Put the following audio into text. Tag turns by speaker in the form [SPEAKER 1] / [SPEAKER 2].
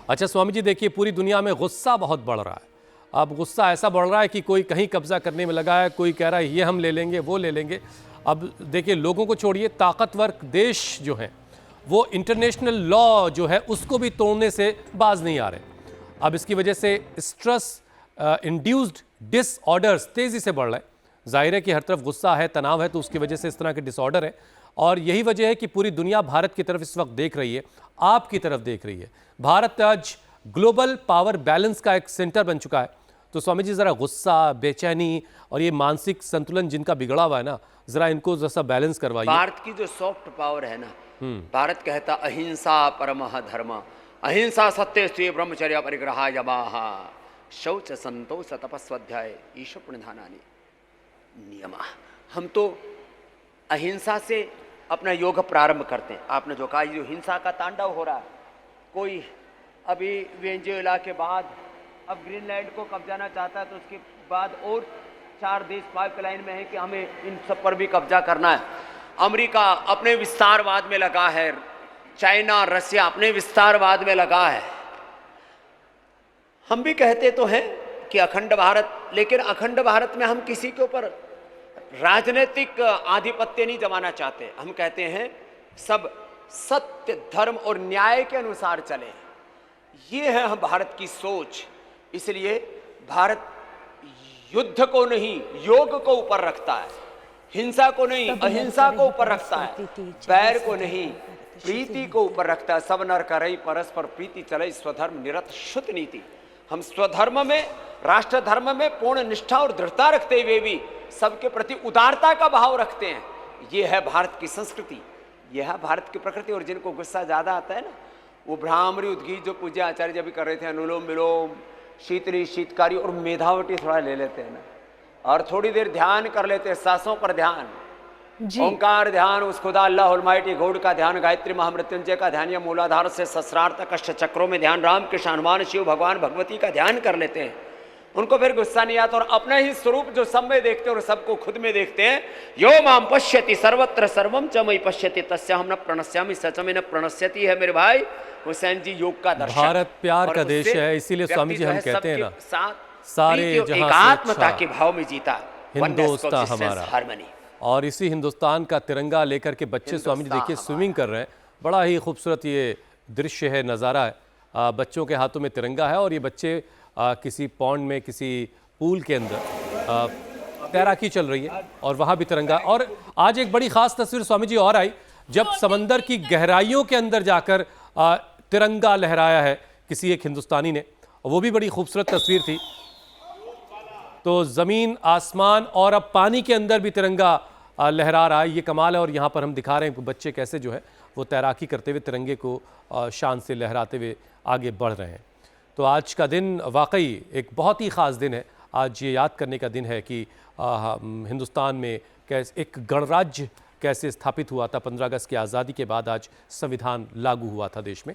[SPEAKER 1] अच्छा स्वामी जी, देखिए पूरी दुनिया में गुस्सा बहुत बढ़ रहा है। अब गुस्सा ऐसा बढ़ रहा है कि कोई कहीं कब्जा करने में लगा है, कोई कह रहा है ये हम ले लेंगे, वो ले लेंगे। अब देखिए, लोगों को छोड़िए, ताकतवर देश जो हैं वो इंटरनेशनल लॉ जो है उसको भी तोड़ने से बाज नहीं आ रहे। अब इसकी वजह से स्ट्रेस इंड्यूस्ड डिसऑर्डर्स तेज़ी से बढ़ रहे हैं। जाहिर है कि हर तरफ गुस्सा है, तनाव है, तो उसकी वजह से इस तरह के डिसऑर्डर है। और यही वजह है कि पूरी दुनिया भारत की तरफ इस वक्त देख रही है, आपकी तरफ देख रही है। भारत आज ग्लोबल पावर बैलेंस का एक सेंटर बन चुका है। तो स्वामी जी, ज़रा गुस्सा, बेचैनी और ये मानसिक संतुलन जिनका बिगड़ा हुआ है ना, ज़रा इनको जैसा बैलेंस करवाइए।
[SPEAKER 2] भारत की जो सॉफ्ट पावर है ना, भारत कहता अहिंसा परमः धर्म, अहिंसा सत्य स्त्री ब्रह्मचर्य परिग्रहा यमाहा शौच संतोष तपस्वाध्याय ईश प्रणिधानानि नियमा। हम तो अहिंसा से अपना योग प्रारंभ करते हैं। आपने जो कहा, जो हिंसा का तांडव हो रहा है, कोई अभी वेनेजुएला के बाद अब ग्रीनलैंड को कब्जाना चाहता है, तो उसके बाद और 4 देश पाइपलाइन में है कि हमें इन सब पर भी कब्जा करना है। अमेरिका अपने विस्तारवाद में लगा है, चाइना रसिया अपने विस्तारवाद में लगा है। हम भी कहते तो हैं कि अखंड भारत, लेकिन अखंड भारत में हम किसी के ऊपर राजनीतिक आधिपत्य नहीं जमाना चाहते। हम कहते हैं सब सत्य, धर्म और न्याय के अनुसार चले। ये है हम भारत की सोच। इसलिए भारत युद्ध को नहीं, योग को ऊपर रखता है, हिंसा को नहीं, अहिंसा को ऊपर रखता है, बैर को नहीं, प्रीति को ऊपर रखता है। सब नर करई परस्पर प्रीति चले, स्वधर्म निरत शुद्ध नीति। हम स्वधर्म में, राष्ट्र धर्म में पूर्ण निष्ठा और दृढ़ता रखते हुए भी सबके प्रति उदारता का भाव रखते हैं। ये है भारत की संस्कृति, यह है भारत की प्रकृति। और जिनको गुस्सा ज्यादा आता है ना, वो भ्रामरी उद्गीत जो पूज्य आचार्य जब भी कर रहे थे, अनुलोम विलोम, शीतली शीतकारी और मेधावटी थोड़ा ले लेते हैं ना, और थोड़ी देर ध्यान कर लेते हैं, सांसों पर ध्यान, ओंकार ध्यान, उस खुदा अल्लाह ऑलमाइटी गॉड का ध्यान, गायत्री महामृत्युंजय का ध्यान, या मूलाधार से सहस्रार्थ कष्ट चक्रों में ध्यान, राम कृष्ण हनुमान शिव भगवान भगवती का ध्यान कर लेते हैं, उनको फिर गुस्सा नहीं आता। और अपना ही स्वरूप जो सब में देखते हैं और सबको खुद में देखते हैं, यो माम पश्यति सर्वत्र सर्वम च मयि पश्यति तस्याहं न प्रणश्यामि सच में न प्रणश्यति है। मेरे भाई हुसैन जी, योग का दर्शन।
[SPEAKER 1] भारत प्यार का देश है, इसीलिए स्वामी जी हम कहते हैं ना, सारे जहां
[SPEAKER 2] एकात्मता के भाव में जीता
[SPEAKER 1] हिंदुस्तान हमारा।
[SPEAKER 2] हार्मनी।
[SPEAKER 1] और इसी हिंदुस्तान का तिरंगा लेकर के बच्चे स्वामी जी देखिए स्विमिंग कर रहे हैं। बड़ा ही खूबसूरत ये दृश्य है, नज़ारा है। बच्चों के हाथों में तिरंगा है और ये बच्चे किसी पॉन्ड में, किसी पूल के अंदर तैराकी चल रही है और वहाँ भी तिरंगा। और आज एक बड़ी ख़ास तस्वीर स्वामी जी और आई, जब समंदर की गहराइयों के अंदर जाकर तिरंगा लहराया है किसी एक हिंदुस्तानी ने, वो भी बड़ी खूबसूरत तस्वीर थी। तो ज़मीन, आसमान और अब पानी के अंदर भी तिरंगा लहरा रहा है, ये कमाल है। और यहाँ पर हम दिखा रहे हैं कि बच्चे कैसे जो है वो तैराकी करते हुए तिरंगे को शान से लहराते हुए आगे बढ़ रहे हैं। तो आज का दिन वाकई एक बहुत ही ख़ास दिन है। आज ये याद करने का दिन है कि हिंदुस्तान में कैसे एक गणराज्य कैसे स्थापित हुआ था। 15 अगस्त की आज़ादी के बाद आज संविधान लागू हुआ था देश में।